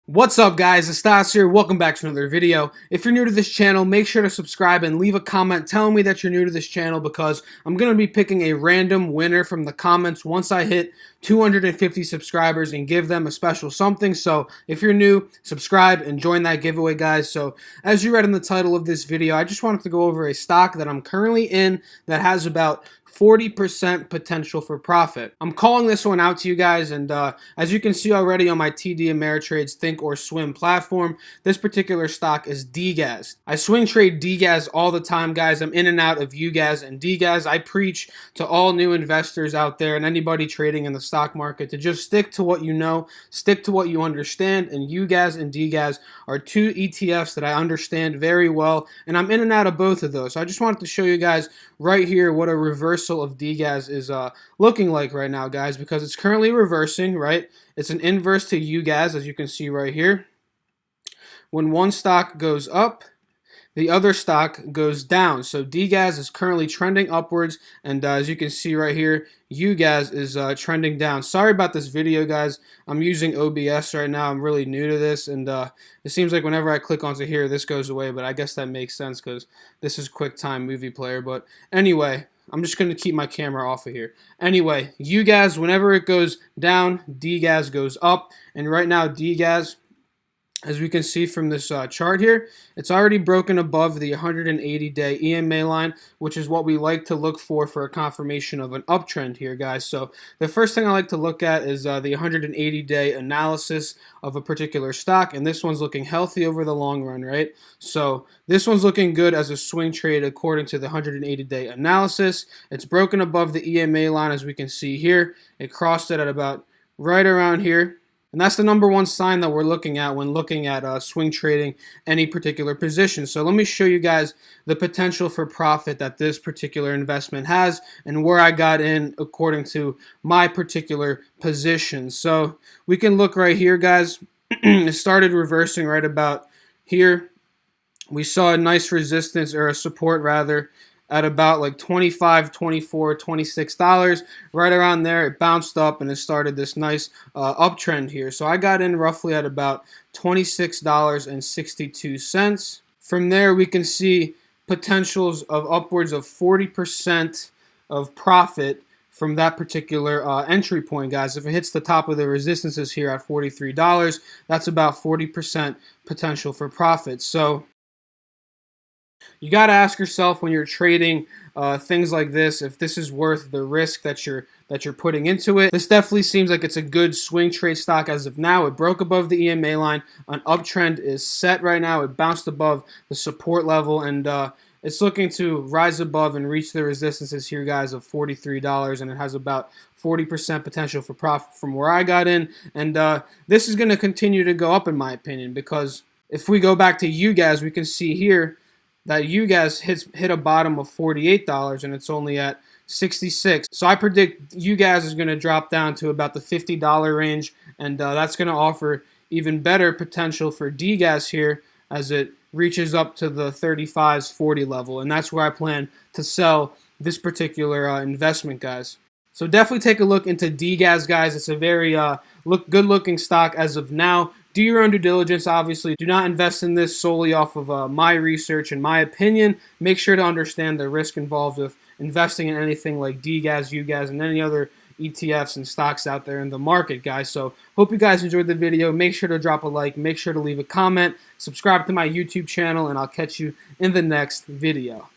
What's up guys, it's Stas here, welcome back to another video. If you're new to this channel, make sure to subscribe and leave a comment telling me that you're new to this channel because I'm going to be picking a random winner from the comments once I hit 250 subscribers and give them a special something. So if you're new, subscribe and join that giveaway guys. So as you read in the title of this video, I just wanted to go over a stock that I'm currently in that has about 40% potential for profit. I'm calling this one out to you guys, and as you can see already on my TD Ameritrade's Think or Swim platform, this particular stock is DGAS. I swing trade DGAS all the time, guys. I'm in and out of UGAS and DGAS. I preach to all new investors out there and anybody trading in the stock market to just stick to what you know, stick to what you understand, and UGAS and DGAS are two ETFs that I understand very well, and I'm in and out of both of those. So I just wanted to show you guys right here what a reversal of DGAS is looking like right now, guys, because it's currently reversing, right? It's an inverse to UGAS, as you can see right here. When one stock goes up, the other stock goes down. So DGAS is currently trending upwards, and as you can see right here, UGAS is trending down. Sorry about this video, guys. I'm using OBS right now. I'm really new to this, and it seems like whenever I click onto here, this goes away, but I guess that makes sense because this is QuickTime Movie Player. But anyway, I'm just going to keep my camera off of here. Anyway, UGAS, whenever it goes down, DGAS goes up, and right now DGAS, as we can see from this chart here, it's already broken above the 180-day EMA line, which is what we like to look for a confirmation of an uptrend here, guys. So the first thing I like to look at is the 180-day analysis of a particular stock, and this one's looking healthy over the long run, right? So this one's looking good as a swing trade according to the 180-day analysis. It's broken above the EMA line, as we can see here. It crossed it at about right around here. And that's the number one sign that we're looking at when looking at swing trading any particular position. So let me show you guys the potential for profit that this particular investment has and where I got in according to my particular position. So we can look right here, guys. It started reversing right about here. We saw a nice resistance, or a support rather, at about like $25, $24, $26, right around there. It bounced up and it started this nice uptrend here. So I got in roughly at about $26.62. From there, we can see potentials of upwards of 40% of profit from that particular entry point, guys. If it hits the top of the resistances here at $43, that's about 40% potential for profit. So you got to ask yourself when you're trading things like this if this is worth the risk that you're putting into it. This definitely seems like it's a good swing trade stock as of now. It broke above the EMA line. An uptrend is set right now. It bounced above the support level, and it's looking to rise above and reach the resistances here, guys, of $43, and it has about 40% potential for profit from where I got in. And this is going to continue to go up, in my opinion, because if we go back to UGAS, we can see here that UGAS hit a bottom of $48 and it's only at 66. So I predict UGAS is going to drop down to about the $50 range, and that's going to offer even better potential for DGAS here as it reaches up to the 35s, 40 level, and that's where I plan to sell this particular investment, guys. So definitely take a look into DGAS, guys. It's a very good-looking stock as of now. Do your own due diligence, obviously. Do not invest in this solely off of my research and my opinion. Make sure to understand the risk involved with investing in anything like DGAS, UGAS, and any other ETFs and stocks out there in the market, guys. So hope you guys enjoyed the video. Make sure to drop a like. Make sure to leave a comment. Subscribe to my YouTube channel, and I'll catch you in the next video.